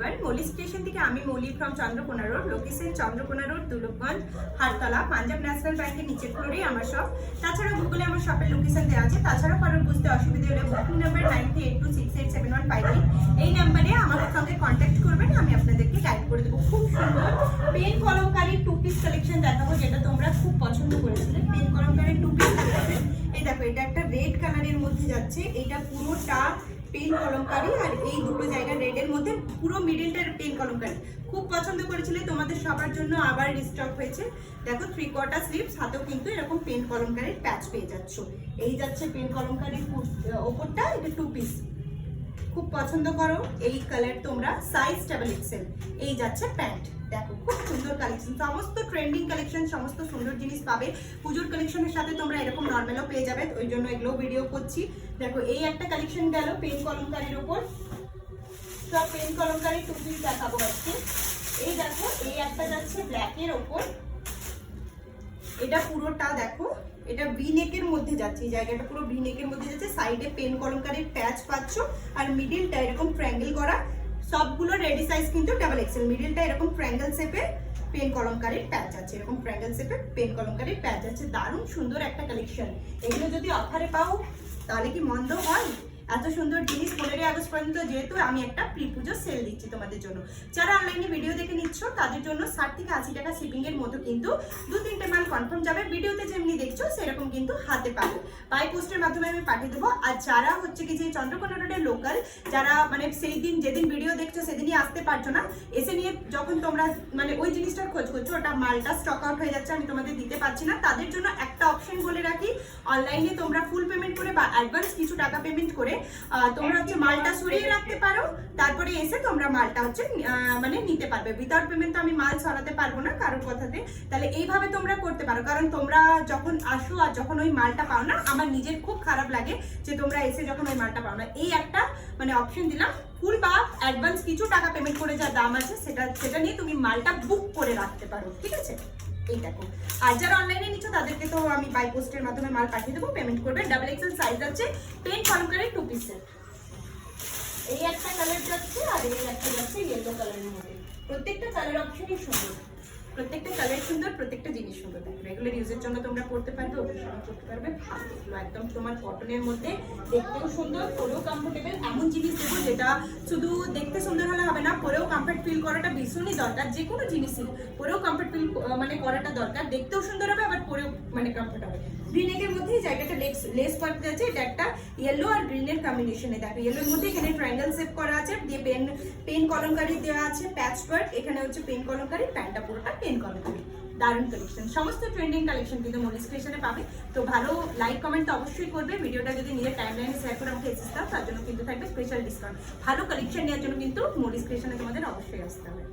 Everyone, মৌলি station থেকে আমি Mouli from Chandrakona road, location Chandrakona road, Durlabhganj, Hartala, Punjab national ব্যাংকের নিচের ফ্লোরেই আমার শপ। তাছাড়া গুগলে আমার শপের লোকেশন দেওয়া আছে। তাছাড়া কারোর বুঝতে অসুবিধা হলে বুকিং নাম্বার 9382687158 এই নাম্বারে আমার সঙ্গে কন্ট্যাক্ট করবেন, আমি আপনাদেরকে গাইড করে দেবো। খুব সুন্দর pen kalamkari two piece collection দেখাবো, যেটা তোমরা খুব পছন্দ করেছিলে। Pen kalamkari two piece collection, এই দেখো এটা একটা রেড কালারের মধ্যে যাচ্ছে, এটা পুরোটা পেন কলমকারী, আর এই দুটো জায়গা রেডের মধ্যে পুরো মিডিলটা পেন কলমকারী। খুব পছন্দ করেছিলে, তোমাদের সবার জন্য আবার রিস্টক হয়েছে। দেখো 3/4 স্লিভস, হাতেও কিন্তু এরকম পেন কলমকারীর প্যাচ পেয়ে যাচ্ছ। এই যাচ্ছে পেন কলমকারীর ওপরটা, এটা টু পিস। খুব পছন্দ করো এই কালার তোমরা, সাইজ ডাবল এক্সেল। এই যাচ্ছে প্যান্ট, দেখো খুব সুন্দর কালেকশন, সমস্ত ট্রেন্ডিং কালেকশন, সমস্ত সুন্দর জিনিস পাবে। পুজোর কালেকশনের সাথে তোমরা এরকম নর্মালও পেয়ে যাবে, ওই জন্য এগুলো ভিডিও করছি। দেখো এই একটা কালেকশন গেল পেন কলমকারীর ওপর, সব পেন কলমকারী টু পিস দেখাবো আজকে। এই দেখো এই একটা যাচ্ছে ব্ল্যাকের ওপর, এটা পুরোটা দেখো, এটা ভি নেকের মধ্যে যাচ্ছে, এই জায়গাটা পুরো ভি নেকের মধ্যে যাচ্ছে। সাইডে পেন কলমকারীর প্যাচ পাচ্ছ, আর মিডিলটা এরকম ট্রায়াঙ্গেল করা। সবগুলো রেডি সাইজ কিন্তু ডাবল এক্সেল। মিডিলটা এরকম ট্রায়াঙ্গেল শেপে পেন কলমকারীর প্যাচ আছে, এরকম ট্রায়াঙ্গেল শেপে পেন কলমকারীর প্যাচ আছে। দারুণ সুন্দর একটা কালেকশন। এগুলো যদি অফারে পাও তাহলে কি মন্দ হয়? এত সুন্দর জিনিস 15 আগস্ট পর্যন্ত, যেহেতু আমি একটা প্রি পুজো সেল দিচ্ছি তোমাদের জন্য। যারা অনলাইনে ভিডিও দেখে নিচ্ছ তাদের জন্য 60 থেকে 80 টাকা শিপিং এর মতো কিন্তু 2-3টে মাল কনফার্ম যাবে। ভিডিওতে যেমনি দেখছো সেরকম কিন্তু হাতে পাবে, বাই পোস্টের মাধ্যমে আমি পাঠিয়ে দেবো। আর যারা হচ্ছে কি যে চন্দ্রকোনা রোডের লোকাল, যারা মানে সেই দিন যেদিন ভিডিও দেখছো সেদিনই আসতে পারছো না, এসে নিয়ে যখন তোমরা মানে ওই জিনিসটার খোঁজ করছো, ওটা মালটা স্টক আউট হয়ে যাচ্ছে, আমি তোমাদের দিতে পারছি না, তাদের জন্য একটা অপশন বলে রাখি। অনলাইনে তোমরা ফুল পেমেন্ট করে বা অ্যাডভান্স কিছু টাকা পেমেন্ট করে তোমরা হচ্ছে মালটা সরিয়ে রাখতে পারো, তারপরে এসে তোমরা মালটা হচ্ছে মানে নিতে পারবে। উইদাউট পেমেন্ট তো আমি মাল সরাতে পারবো না কারোর কথাতে। তাহলে এইভাবে তোমরা করতে পারো, কারণ তোমরা যখন আসো আর যখন ওই মালটা পাও না, আমার নিজের খুব খারাপ লাগে যে তোমরা এসে যখন ওই মালটা পাও না। এই একটা মানে অপশন দিলাম, ফুল বা অ্যাডভান্স কিছু টাকা পেমেন্ট করে যা দাম আছে সেটা নিয়ে তুমি মালটা বুক করে রাখতে পারো, ঠিক আছে? এই দেখো, আর যারা অনলাইনে নিচ্ছ তাদেরকে তো আমি বাই পোস্টের মাধ্যমে মাল পাঠিয়ে দেবো, পেমেন্ট করবে। ডাবল এক্সেল সাইজ আছে, পেন কলমকারী টু পিসের। এই একটা কালার যাচ্ছে, আর এই একটা যাচ্ছে ইয়েলো কালারের মধ্যে। প্রত্যেকটা কালার অপশনই সুন্দর, প্রত্যেকটা কালার সুন্দর, প্রত্যেকটা জিনিস সুন্দর। দেখো রেগুলার ইউজের জন্য তোমরা পড়তে পারবে, অকেশনে পড়তে পারবে। ভালো এগুলো একদম তোমার কটনের মধ্যে, দেখতেও সুন্দর, পরেও কমফোর্টেবল। এমন জিনিস দেবো যেটা শুধু দেখতে সুন্দর হলে হবে না, পরেও কমফর্ট ফিল করাটা ভীষণই দরকার। যে কোনো জিনিসই পরেও কমফর্ট ফিল মানে করাটা দরকার, দেখতেও সুন্দর হবে, আবার পরেও মানে কমফর্ট হবে। গ্রিনের মধ্যে এই জায়গাটা লেস পার্ট আছে, এটা একটা ইয়েলো আর গ্রিনের কম্বিনেশনে। দেখো ইয়েলোর মধ্যে এখানে ট্রায়াঙ্গেল শেপ করা আছে, দিয়ে পেন কলমকারী দেওয়া আছে, প্যাচ ওয়ার্ক। এখানে হচ্ছে পেন কলমকারী, প্যান্টটা পুরোটা পেন কলমকারী। দারুণ কালেকশন, সমস্ত ট্রেন্ডিং কালেকশন কিন্তু মৌলি স্টেশনে পাবে। তো ভালো লাইক কমেন্ট তো অবশ্যই করবে। ভিডিওটা যদি নিজের টাইমলাইনে শেয়ার করে আমাকে এসেস দাও, তার জন্য কিন্তু থাকবে স্পেশাল ডিসকাউন্ট। ভালো কালেকশন নেওয়ার জন্য কিন্তু মৌলি স্টেশনে তোমাদের অবশ্যই আসতে হবে।